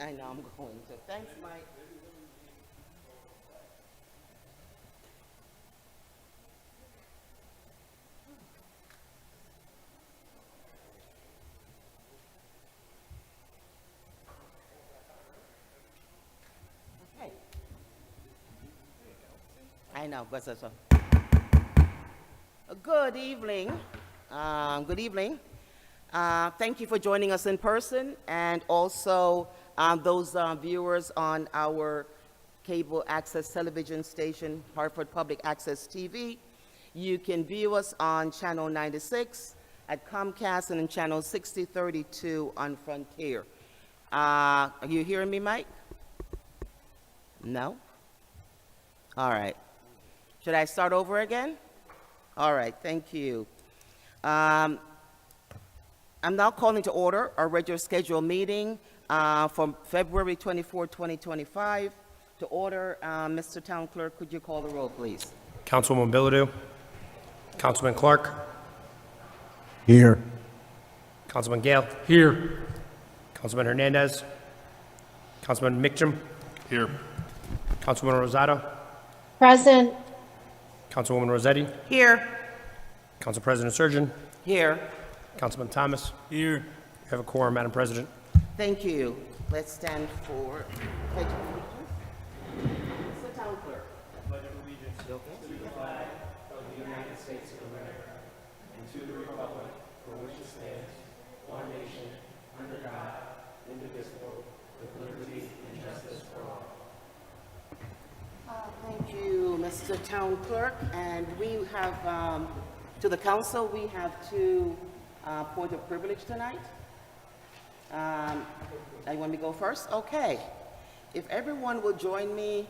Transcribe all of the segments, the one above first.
I know I'm going to. Thanks, Mike. Okay. I know, but so. Good evening. Good evening. Thank you for joining us in person, and also those viewers on our cable access television station, Hartford Public Access TV. You can view us on channel 96 at Comcast and in channel 6032 on Frontier. Are you hearing me, Mike? No? All right. Should I start over again? All right, thank you. I'm now calling to order our regular scheduled meeting from February 24, 2025. To order, Mr. Town Clerk, could you call the roll, please? Councilwoman Bilodeau. Councilman Clark. Here. Councilman Gale. Here. Councilman Hernandez. Councilman Micham. Here. Councilwoman Rosado. Present. Councilwoman Rossetti. Here. Council President Surgeon. Here. Councilman Thomas. Here. You have a quorum, Madam President. Thank you. Let's stand for pledge of allegiance. Mr. Town Clerk. Pledge of allegiance to the flag of the United States of America and to the republic for which it stands, one nation, under God, indivisible, with liberty and justice for all. Thank you, Mr. Town Clerk. And we have, to the council, we have two points of privilege tonight. You want me to go first? Okay. If everyone will join me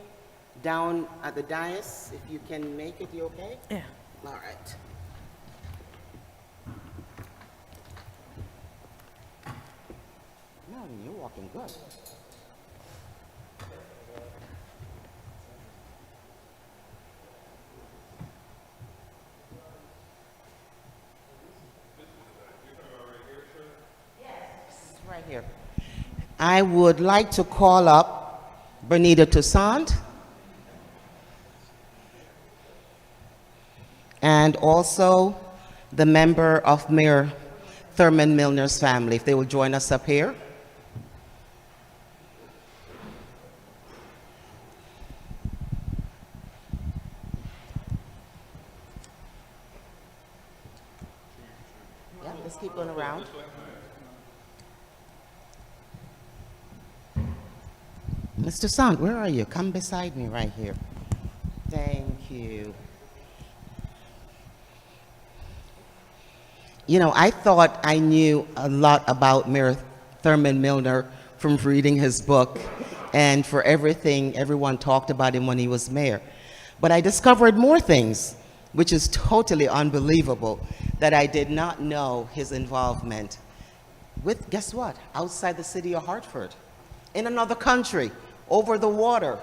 down at the dais, if you can make it, you okay? Yeah. All right. Melanie, you're walking good. Right here. I would like to call up Bernita Toussaint and also the member of Mayor Thurman Milner's family, if they will join us up here. Yeah, let's keep going around. Mr. Sant, where are you? Come beside me right here. Thank you. You know, I thought I knew a lot about Mayor Thurman Milner from reading his book and for everything everyone talked about him when he was mayor. But I discovered more things, which is totally unbelievable, that I did not know his involvement with, guess what, outside the city of Hartford, in another country, over the water.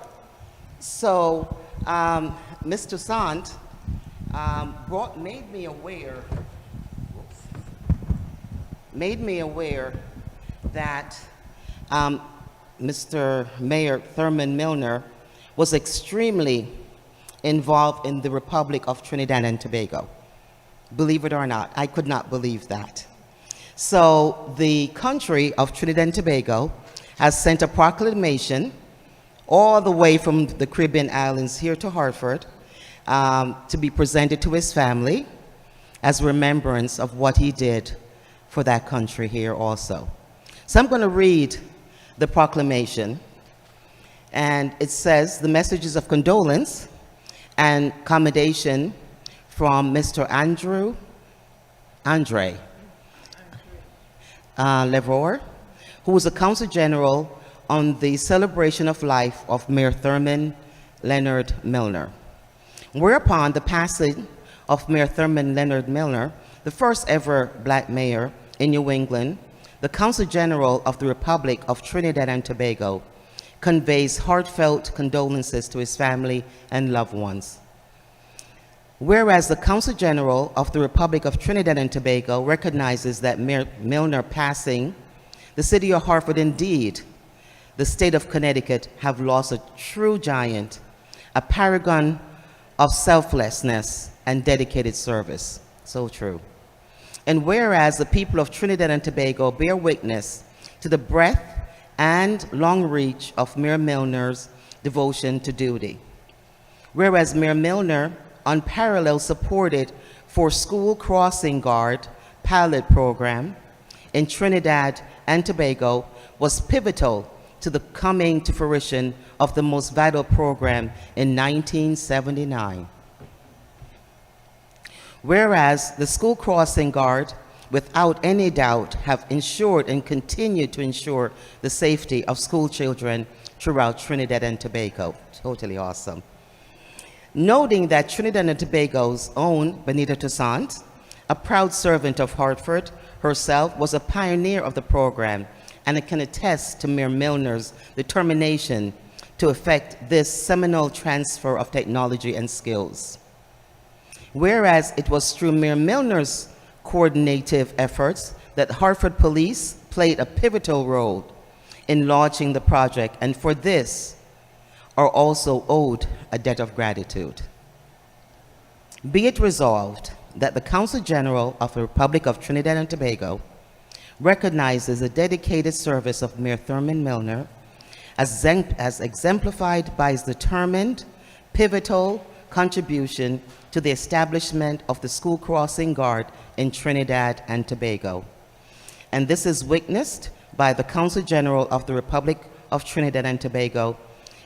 So Mr. Sant made me aware that Mr. Mayor Thurman Milner was extremely involved in the Republic of Trinidad and Tobago. Believe it or not, I could not believe that. So the country of Trinidad and Tobago has sent a proclamation all the way from the Caribbean islands here to Hartford to be presented to his family as remembrance of what he did for that country here also. So I'm going to read the proclamation, and it says, the messages of condolence and commendation from Mr. Andre Leroy, who was the Consul General on the celebration of life of Mayor Thurman Leonard Milner. Whereupon the passing of Mayor Thurman Leonard Milner, the first ever black mayor in New England, the Consul General of the Republic of Trinidad and Tobago conveys heartfelt condolences to his family and loved ones. Whereas the Consul General of the Republic of Trinidad and Tobago recognizes that Mayor Milner passing, the city of Hartford indeed the state of Connecticut have lost a true giant, a paragon of selflessness and dedicated service. So true. And whereas the people of Trinidad and Tobago bear witness to the breadth and long reach of Mayor Milner's devotion to duty. Whereas Mayor Milner unparalleled supported for School Crossing Guard pilot program in Trinidad and Tobago was pivotal to the coming to fruition of the most vital program in 1979. Whereas the School Crossing Guard, without any doubt, have ensured and continue to ensure the safety of school children throughout Trinidad and Tobago. Totally awesome. Noting that Trinidad and Tobago's own Benita Toussaint, a proud servant of Hartford, herself was a pioneer of the program, and it can attest to Mayor Milner's determination to effect this seminal transfer of technology and skills. Whereas it was through Mayor Milner's coordinative efforts that Hartford Police played a pivotal role in launching the project, and for this are also owed a debt of gratitude. Be it resolved that the Council General of the Republic of Trinidad and Tobago recognizes the dedicated service of Mayor Thurman Milner as exemplified by his determined, pivotal contribution to the establishment of the School Crossing Guard in Trinidad and Tobago. And this is witnessed by the Council General of the Republic of Trinidad and Tobago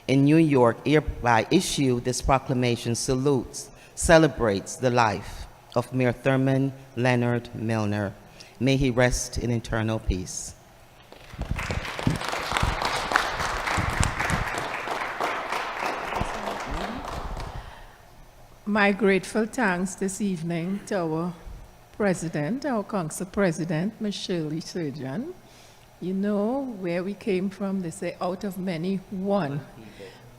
in New York, hereby issue this proclamation salutes, celebrates the life of Mayor Thurman Leonard Milner. May he rest in eternal peace. My grateful thanks this evening to our president, our council president, Ms. Shirley Surgeon. You know where we came from, they say out of many, one.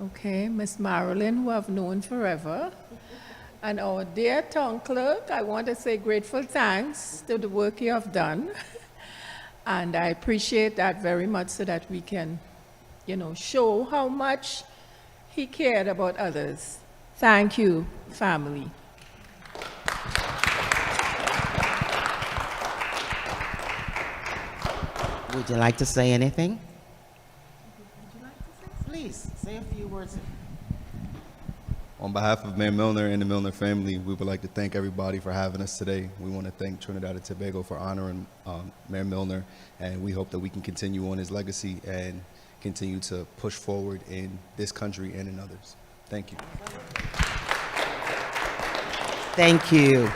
Okay, Miss Marilyn, who I've known forever. And our dear town clerk, I want to say grateful thanks to the work you have done. And I appreciate that very much so that we can, show how much he cared about others. Thank you, family. Would you like to say anything? Please, say a few words. On behalf of Mayor Milner and the Milner family, we would like to thank everybody for having us today. We want to thank Trinidad and Tobago for honoring Mayor Milner, and we hope that we can continue on his legacy and continue to push forward in this country and in others. Thank you. Thank you.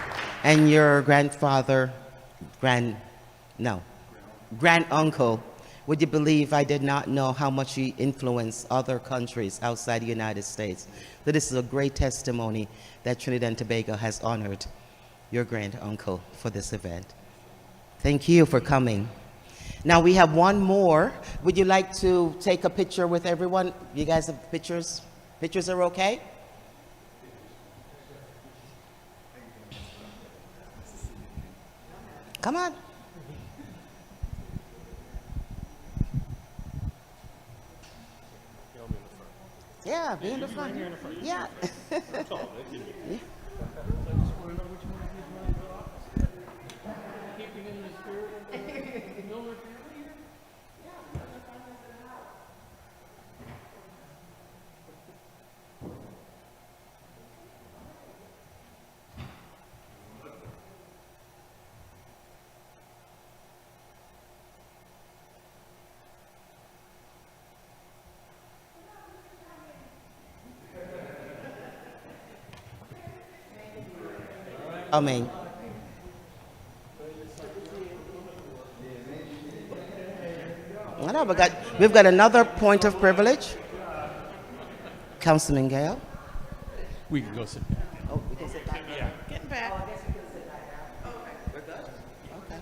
And your grandfather, grand-uncle, would you believe I did not know how much he influenced other countries outside the United States? So this is a great testimony that Trinidad and Tobago has honored your grand-uncle for this event. Thank you for coming. Now we have one more. Would you like to take a picture with everyone? You guys have pictures? Pictures are okay? Come on. Yeah, be in the front. Yeah. Yeah. Amen. No, we've got another point of privilege. Councilman Gale. We can go sit down. Oh, we can sit back. Yeah. Getting back. Oh, I guess we can sit back now. Okay, we're good. Okay.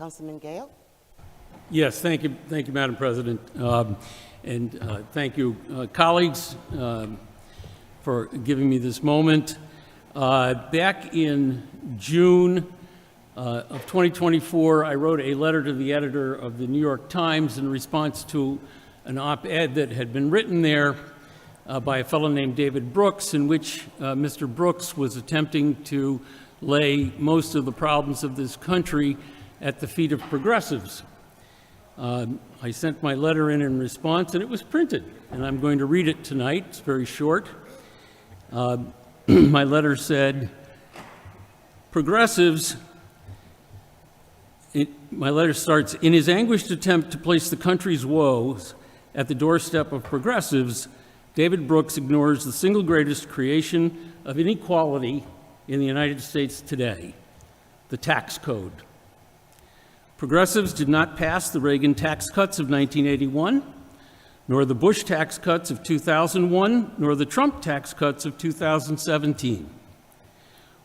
Councilman Gale? Yes, thank you, Madam President. Thank you, colleagues, for giving me this moment. Back in June of 2024, I wrote a letter to the editor of the New York Times in response to an op-ed that had been written there by a fellow named David Brooks, in which Mr. Brooks was attempting to lay most of the problems of this country at the feet of progressives. I sent my letter in response, and it was printed, and I'm going to read it tonight. It's very short. My letter said, progressives, my letter starts, in his anguished attempt to place the country's woes at the doorstep of progressives, David Brooks ignores the single greatest creation of inequality in the United States today, the tax code. Progressives did not pass the Reagan tax cuts of 1981, nor the Bush tax cuts of 2001, nor the Trump tax cuts of 2017,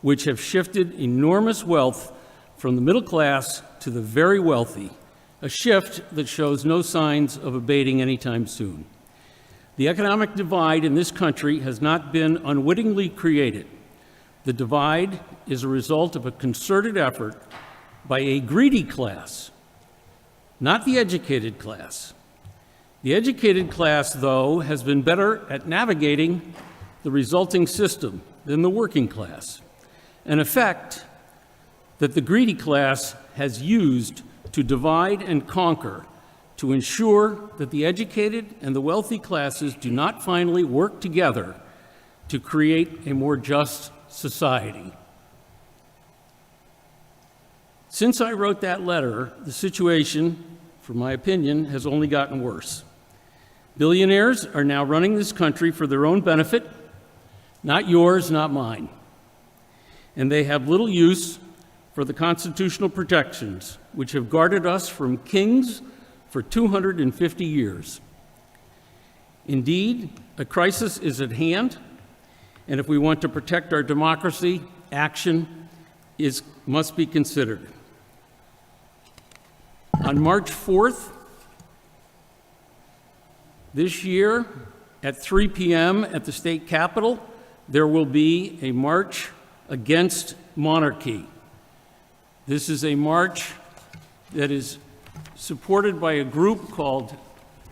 which have shifted enormous wealth from the middle class to the very wealthy, a shift that shows no signs of abating anytime soon. The economic divide in this country has not been unwittingly created. The divide is a result of a concerted effort by a greedy class, not the educated class. The educated class, though, has been better at navigating the resulting system than the working class, an effect that the greedy class has used to divide and conquer to ensure that the educated and the wealthy classes do not finally work together to create a more just society. Since I wrote that letter, the situation, from my opinion, has only gotten worse. Billionaires are now running this country for their own benefit, not yours, not mine. And they have little use for the constitutional protections which have guarded us from kings for 250 years. Indeed, a crisis is at hand, and if we want to protect our democracy, action must be considered. On March 4th this year, at 3 p.m. at the state capitol, there will be a march against monarchy. This is a march that is supported by a group called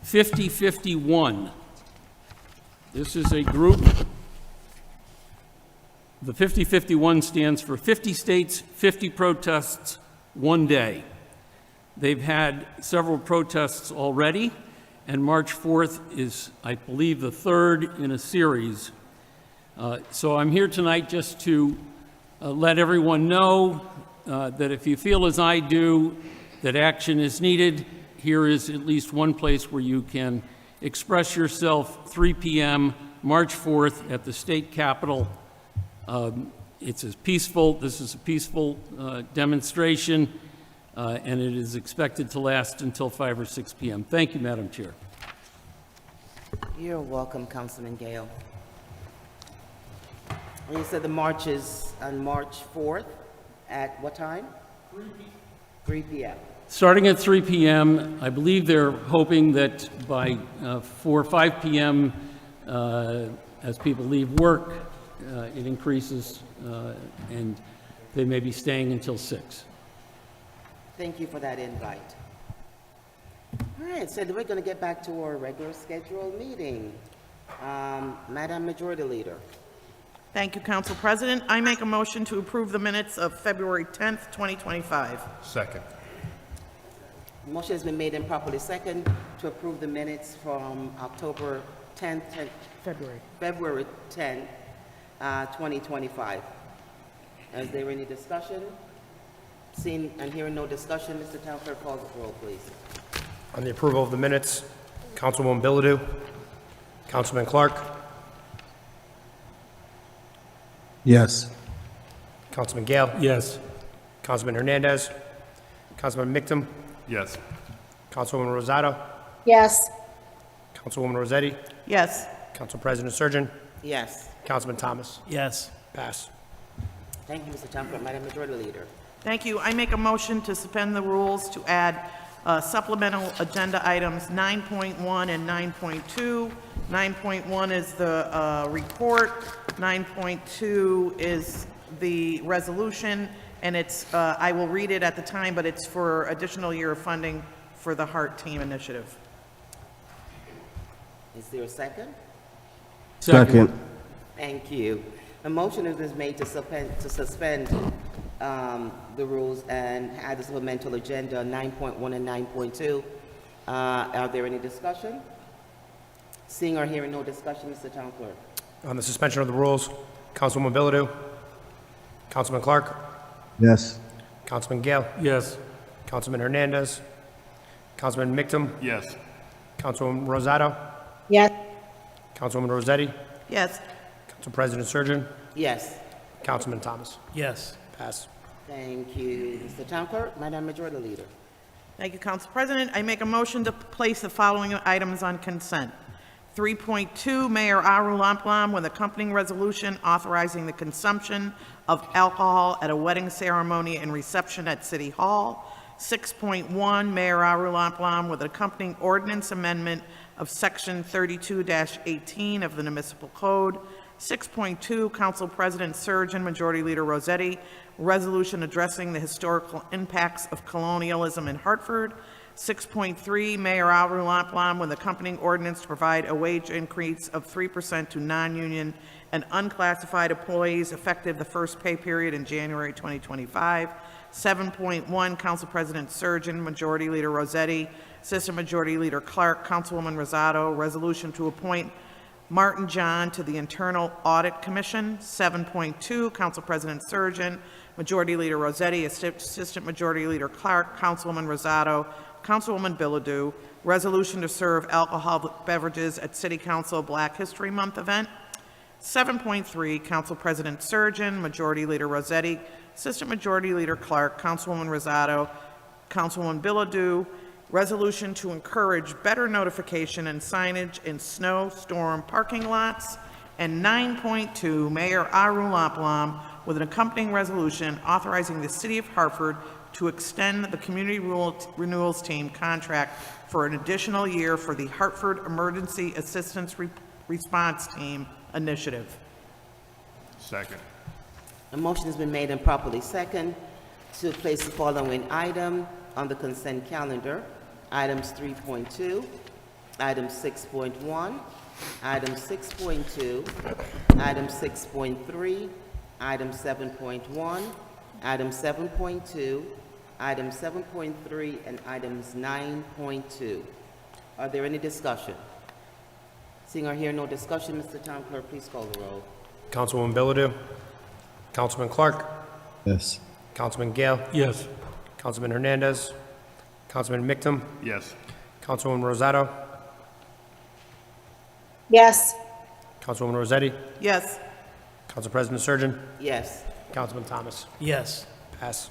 5051. This is a group, the 5051 stands for 50 states, 50 protests, 1 day. They've had several protests already, and March 4th is, I believe, the third in a series. So I'm here tonight just to let everyone know that if you feel as I do, that action is needed, here is at least one place where you can express yourself, 3 p.m., March 4th at the state capitol. This is a peaceful demonstration, and it is expected to last until 5 or 6 p.m. Thank you, Madam Chair. You're welcome, Councilman Gale. And you said the march is on March 4th at what time? 3 p.m. Starting at 3 p.m., I believe they're hoping that by 4 or 5 p.m., as people leave work, it increases, and they may be staying until 6. Thank you for that invite. All right, so we're going to get back to our regular scheduled meeting. Madam Majority Leader. Thank you, Council President. I make a motion to approve the minutes of February 10th, 2025. Second. Motion has been made and properly second to approve the minutes from October 10th, February 10th, 2025. Is there any discussion? Seeing and hearing no discussion, Mr. Town Clerk, call the roll, please. On the approval of the minutes, Councilwoman Bilodeau, Councilman Clark, Yes. Councilman Gale, Yes. Councilman Hernandez, Councilman Mictum, Yes. Councilwoman Rosado, yes, Councilwoman Rossetti, Yes. Council President Surgeon, Yes. Councilman Thomas. Yes. Pass. Thank you, Mr. Town Clerk. Madam Majority Leader. Thank you. I make a motion to suspend the rules to add supplemental agenda items 9.1 and 9.2. 9.1 is the report, 9.2 is the resolution, and it's, I will read it at the time, but it's for additional year of funding for the Heart Team Initiative. Is there a second? Second. Thank you. A motion has been made to suspend the rules and add the supplemental agenda 9.1 and 9.2. Are there any discussion? Seeing or hearing no discussion, Mr. Town Clerk. On the suspension of the rules, Councilwoman Bilodeau, Councilman Clark, Yes. Councilman Gale, Yes. Councilman Hernandez, Councilman Mictum, Yes. Councilwoman Rosato, yes, Councilwoman Rossetti, Yes. Council President Surgeon, Yes. Councilman Thomas. Yes. Pass. Thank you, Mr. Town Clerk. Madam Majority Leader. Thank you, Council President. I make a motion to place the following items on consent. 3.2, Mayor Aru Lamplam with accompanying resolution authorizing the consumption of alcohol at a wedding ceremony and reception at City Hall. 6.1, Mayor Aru Lamplam with accompanying ordinance amendment of Section 32-18 of the Municipal Code. 6.2, Council President Surgeon, Majority Leader Rossetti, resolution addressing the historical impacts of colonialism in Hartford. 6.3, Mayor Aru Lamplam with accompanying ordinance to provide a wage increase of 3% to non-union and unclassified employees effective the first pay period in January 2025. 7.1, Council President Surgeon, Majority Leader Rossetti, Assistant Majority Leader Clark, Councilwoman Rosato, resolution to appoint Martin John to the Internal Audit Commission. 7.2, Council President Surgeon, Majority Leader Rossetti, Assistant Majority Leader Clark, Councilwoman Rosato, Councilwoman Bilodeau, resolution to serve alcoholic beverages at City Council Black History Month event. 7.3, Council President Surgeon, Majority Leader Rossetti, Assistant Majority Leader Clark, Councilwoman Rosato, Councilwoman Bilodeau, resolution to encourage better notification and signage in snowstorm parking lots. And 9.2, Mayor Aru Lamplam with an accompanying resolution authorizing the City of Hartford to extend the Community Renewals Team contract for an additional year for the Hartford Emergency Assistance Response Team initiative. Second. A motion has been made and properly second to place the following item on the consent calendar. Items 3.2, item 6.1, item 6.2, item 6.3, item 7.1, item 7.2, item 7.3, and items 9.2. Are there any discussion? Seeing or hearing no discussion, Mr. Town Clerk, please call the roll. Councilwoman Bilodeau, Councilman Clark, Yes. Councilman Gale, Yes. Councilman Hernandez, Councilman Mictum, Yes. Councilwoman Rosato, yes, Councilwoman Rossetti, Yes. Council President Surgeon, Yes. Councilman Thomas. Yes. Pass.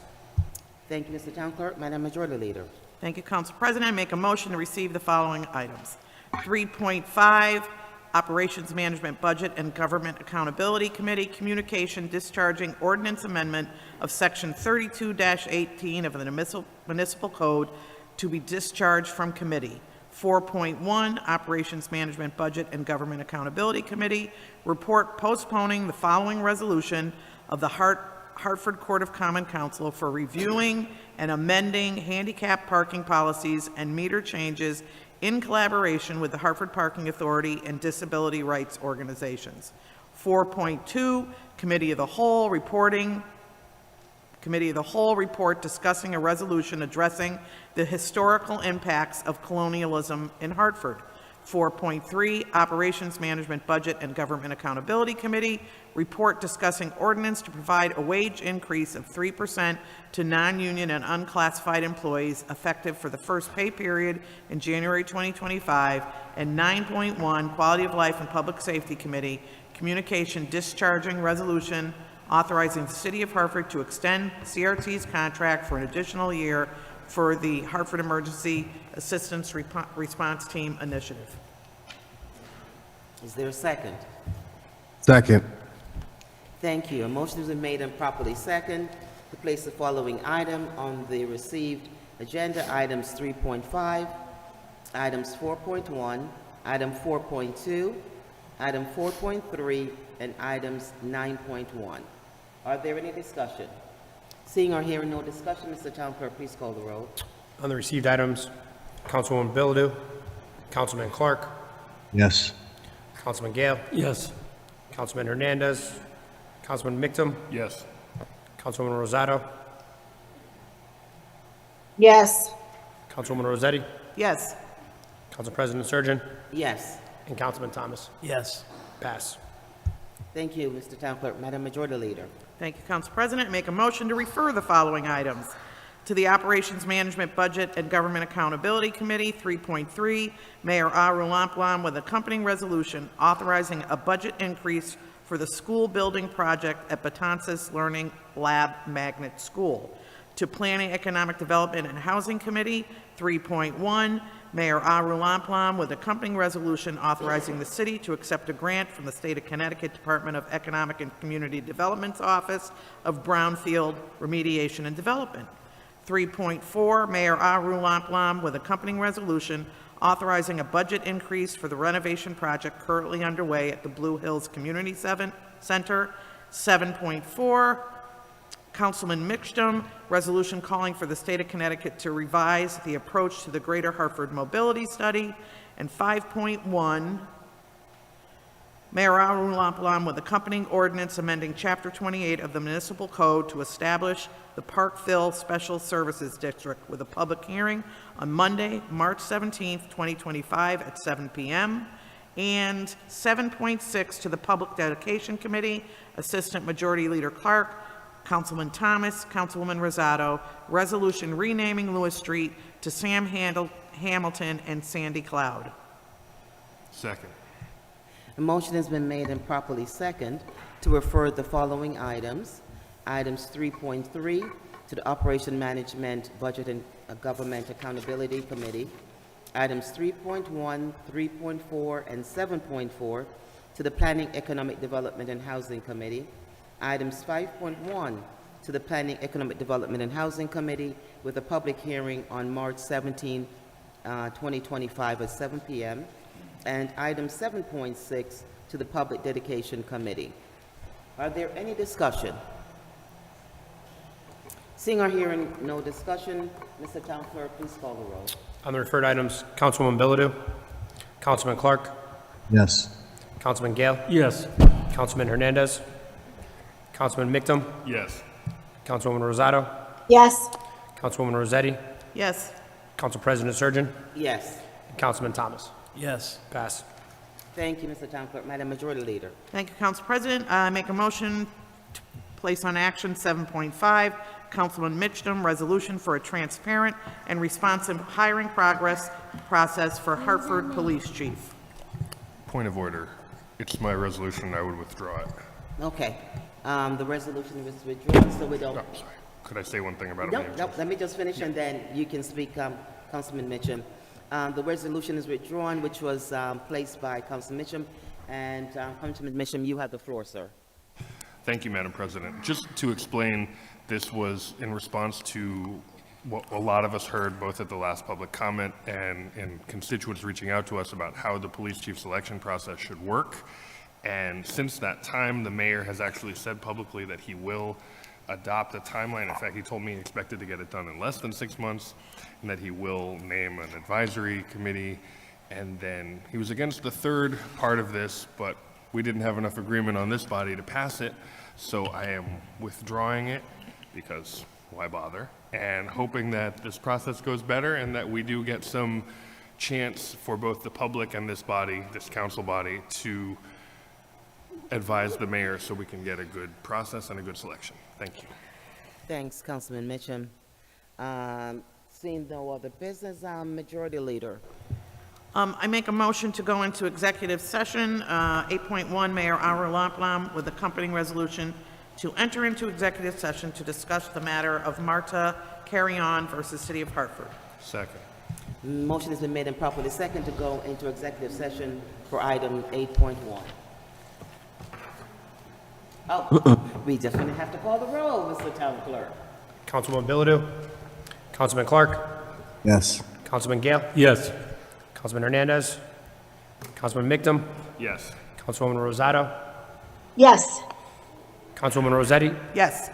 Thank you, Mr. Town Clerk. Madam Majority Leader. Thank you, Council President. I make a motion to receive the following items. 3.5, Operations Management Budget and Government Accountability Committee, Communication Discharging Ordinance Amendment of Section 32-18 of the Municipal Code to be discharged from committee. 4.1, Operations Management Budget and Government Accountability Committee, report postponing the following resolution of the Hartford Court of Common Council for reviewing and amending handicap parking policies and meter changes in collaboration with the Hartford Parking Authority and disability rights organizations. 4.2, Committee of the Whole reporting. Committee of the Whole report discussing a resolution addressing the historical impacts of colonialism in Hartford. 4.3, Operations Management Budget and Government Accountability Committee, report discussing ordinance to provide a wage increase of 3% to non-union and unclassified employees effective for the first pay period in January 2025. And 9.1, Quality of Life and Public Safety Committee, communication discharging resolution authorizing the City of Hartford to extend CRT's contract for an additional year for the Hartford Emergency Assistance Response Team initiative. Is there a second? Second. Thank you. A motion has been made and properly second to place the following item on the received agenda: items 3.5, items 4.1, item 4.2, item 4.3, and items 9.1. Are there any discussion? Seeing or hearing no discussion, Mr. Town Clerk, please call the roll. On the received items, Councilwoman Bilodeau, Councilman Clark, Yes. Councilman Gale, Yes. Councilman Hernandez, Councilman Mictum, Yes. Councilwoman Rosado, yes, Councilwoman Rossetti, Yes. Council President Surgeon, Yes. and Councilman Thomas. Yes. Pass. Thank you, Mr. Town Clerk. Madam Majority Leader. Thank you, Council President. Make a motion to refer the following items to the Operations Management Budget and Government Accountability Committee. 3.3, Mayor Aru Lamplam with accompanying resolution authorizing a budget increase for the school building project at Betances Learning Lab Magnet School. To Planning, Economic Development and Housing Committee. 3.1, Mayor Aru Lamplam with accompanying resolution authorizing the city to accept a grant from the State of Connecticut Department of Economic and Community Development's Office of Brownfield Remediation and Development. 3.4, Mayor Aru Lamplam with accompanying resolution authorizing a budget increase for the renovation project currently underway at the Blue Hills Community Center. 7.4, Councilman Mictum, resolution calling for the state of Connecticut to revise the approach to the Greater Hartford Mobility Study. And 5.1, Mayor Aru Lamplam with accompanying ordinance amending Chapter 28 of the Municipal Code to establish the Parkville Special Services District with a public hearing on Monday, March 17th, 2025 at 7 p.m. And 7.6 to the Public Dedication Committee, Assistant Majority Leader Clark, Councilman Thomas, Councilwoman Rosado, resolution renaming Lewis Street to Sam Hamilton and Sandy Cloud. Second. A motion has been made and properly second to refer the following items. Items 3.3 to the Operation Management, Budget and Government Accountability Committee. Items 3.1, 3.4, and 7.4 to the Planning, Economic Development and Housing Committee. Items 5.1 to the Planning, Economic Development and Housing Committee with a public hearing on March 17, 2025 at 7 p.m. And item 7.6 to the Public Dedication Committee. Are there any discussion? Seeing or hearing no discussion, Mr. Town Clerk, please call the roll. On the referred items, Councilwoman Bilodeau, Councilman Clark, Yes. Councilman Gale, Yes. Councilman Hernandez, Councilman Mictum, Yes. Councilwoman Rosado, yes, Councilwoman Rossetti, Yes. Council President Surgeon, Yes. and Councilman Thomas. Yes. Pass. Thank you, Mr. Town Clerk. Madam Majority Leader. Thank you, Council President. I make a motion to place on action 7.5, Councilman Mictum, resolution for a transparent and responsive hiring process for Hartford Police Chief. Point of order. It's my resolution. I would withdraw it. Okay. The resolution was withdrawn, so we don't. Oh, sorry. Could I say one thing about it? Nope, nope, let me just finish and then you can speak, Councilman Mitchum. The resolution is withdrawn, which was placed by Councilman Mitchum. And Councilman Mitchum, you have the floor, sir. Thank you, Madam President. Just to explain, this was in response to what a lot of us heard both at the last public comment and constituents reaching out to us about how the police chief selection process should work. And since that time, the mayor has actually said publicly that he will adopt a timeline. In fact, he told me he expected to get it done in less than 6 months, and that he will name an advisory committee. And then he was against the third part of this, but we didn't have enough agreement on this body to pass it. So I am withdrawing it because why bother? And hoping that this process goes better and that we do get some chance for both the public and this body, this council body, to advise the mayor so we can get a good process and a good selection. Thank you. Thanks, Councilman Mitchum. Seeing no other business, Majority Leader. I make a motion to go into executive session, 8.1, Mayor Aru Lamplam, with accompanying resolution to enter into executive session to discuss the matter of Marta Carry-On versus City of Hartford. Second. Motion has been made and properly second to go into executive session for item 8.1. Oh, we just gonna have to call the roll, Mr. Town Clerk. Councilwoman Bilodeau, Councilman Clark, Yes. Councilman Gale, Yes. Councilman Hernandez, Councilman Migdum, Yes. Councilwoman Rosado, Yes. Councilwoman Rossetti, Yes.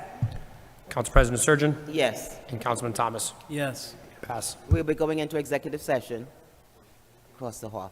Council President Surgeon, Yes. and Councilman Thomas. Yes. Pass. We'll be going into executive session. Across the hall.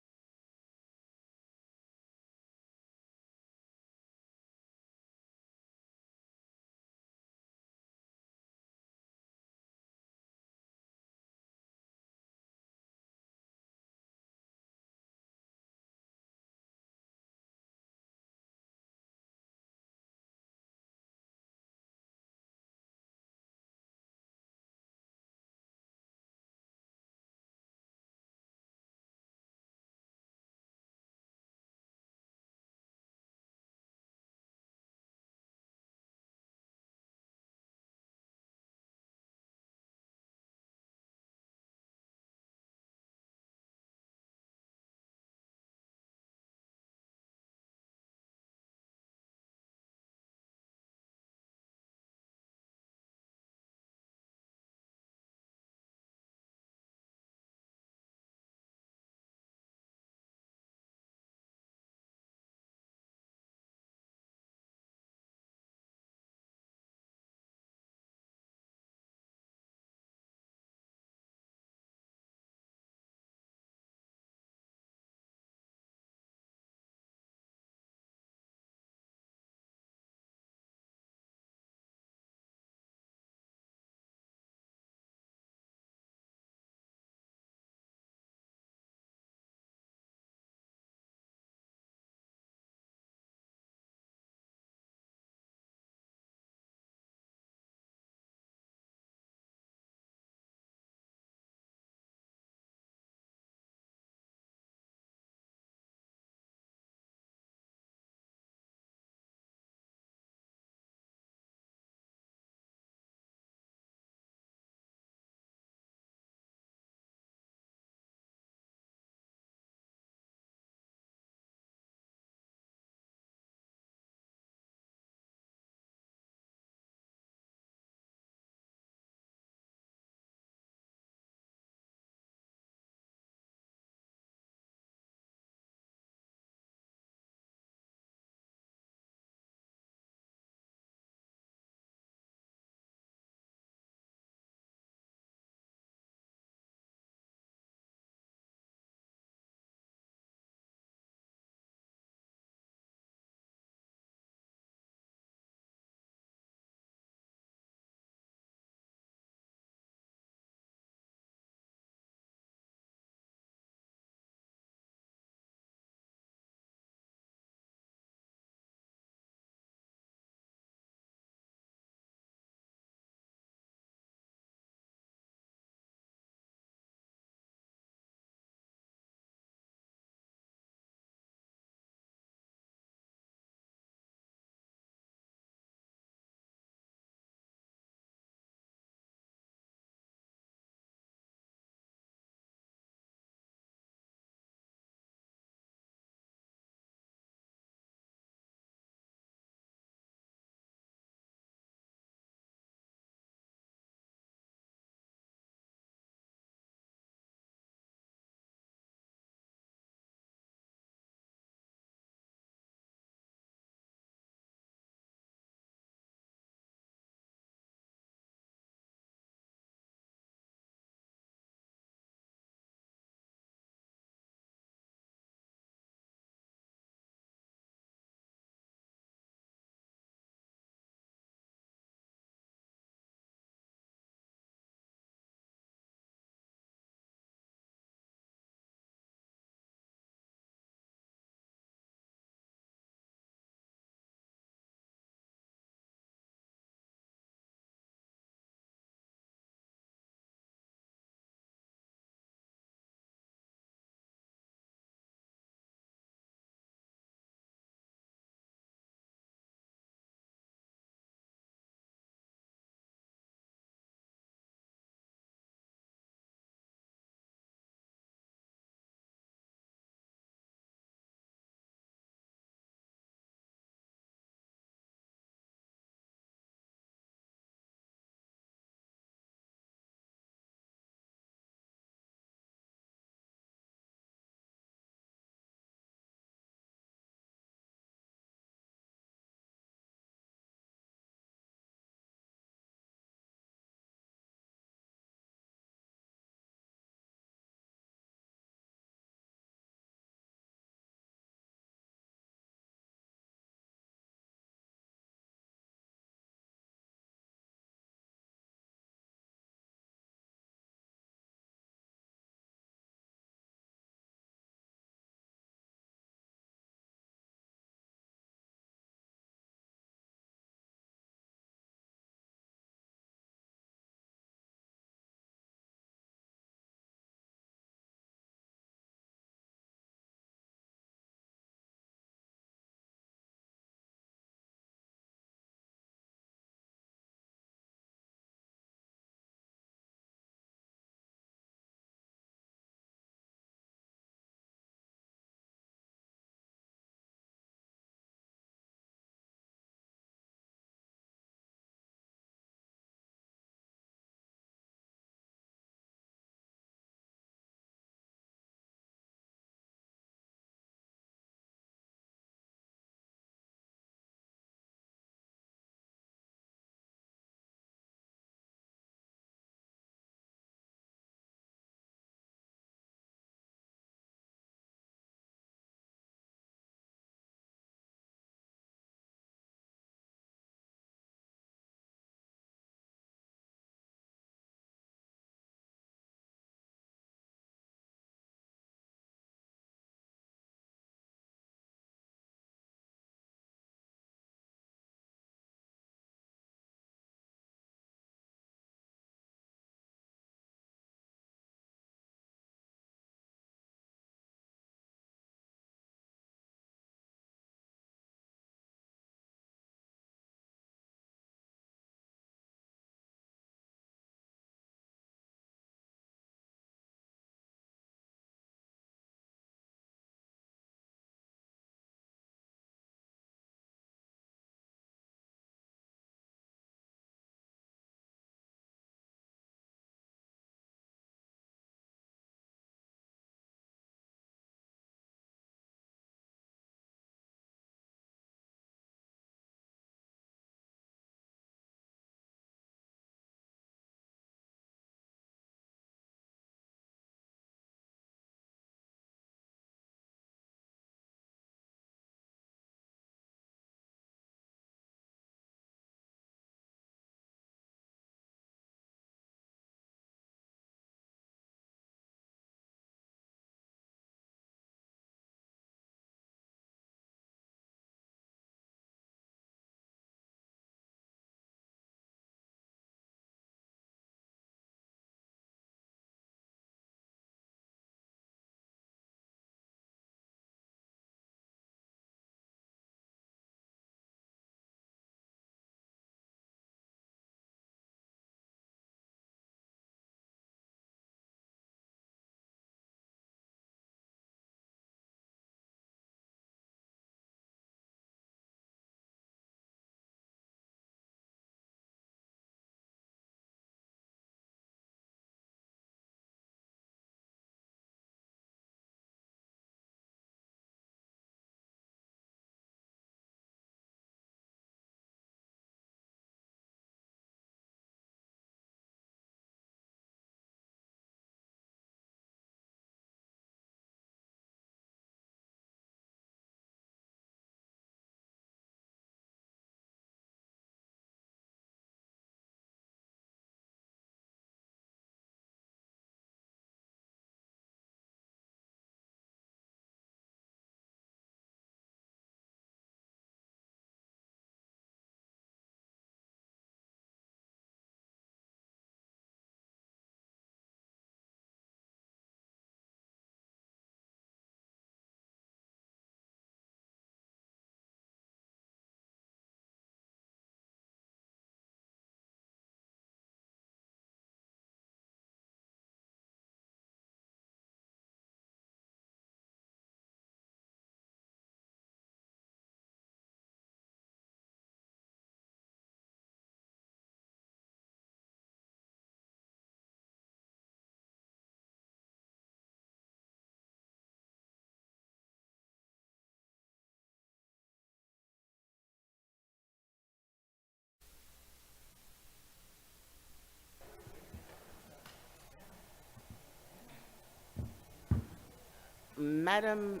Madam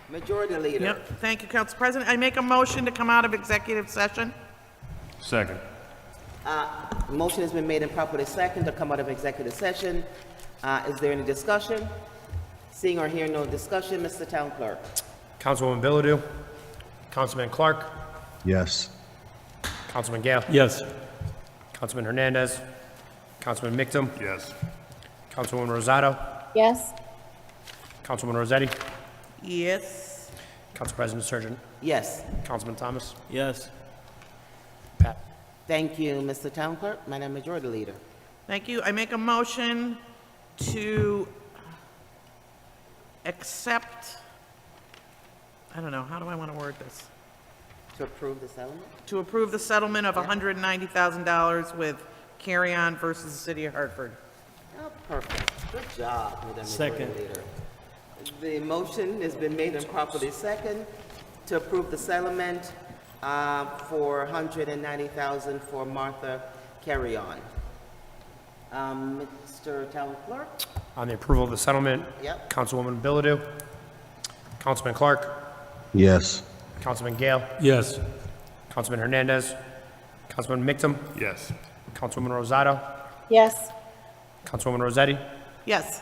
Majority Leader. Yep, thank you, Council President. I make a motion to come out of executive session. Second. Motion has been made and properly second to come out of executive session. Is there any discussion? Seeing or hearing no discussion, Mr. Town Clerk. Councilwoman Bilodeau. Councilman Clark. Yes. Councilman Gale. Yes. Councilman Hernandez. Councilman Mictum. Yes. Councilwoman Rosado. Yes. Councilwoman Rossetti. Yes. Council President Surgeon. Yes. Councilman Thomas. Yes. Pat. Thank you, Mr. Town Clerk. Madam Majority Leader. Thank you. I make a motion to accept, I don't know, how do I want to word this? To approve the settlement? To approve the settlement of $190,000 with Carry On versus the City of Hartford. Oh, perfect. Good job, Madam Second. Majority Leader. The motion has been made and properly second to approve the settlement for $190,000 for Martha Carry On. Mr. Town Clerk? On the approval of the settlement. Yep. Councilwoman Bilodeau. Councilman Clark. Yes. Councilman Gale. Yes. Councilman Hernandez. Councilman Mictum. Yes. Councilwoman Rosado. Yes. Councilwoman Rossetti. Yes.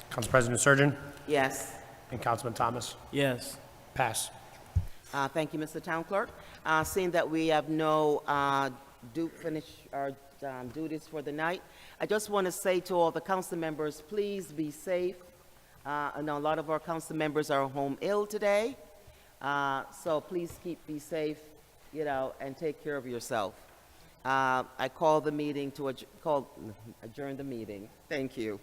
Council President Surgeon. Yes. And Councilman Thomas. Yes. Pass. Thank you, Mr. Town Clerk. Seeing that we have no finish our duties for the night, I just want to say to all the council members, please be safe. I know a lot of our council members are home ill today, so please be safe, and take care of yourself. I call the meeting to adjourn the meeting. Thank you.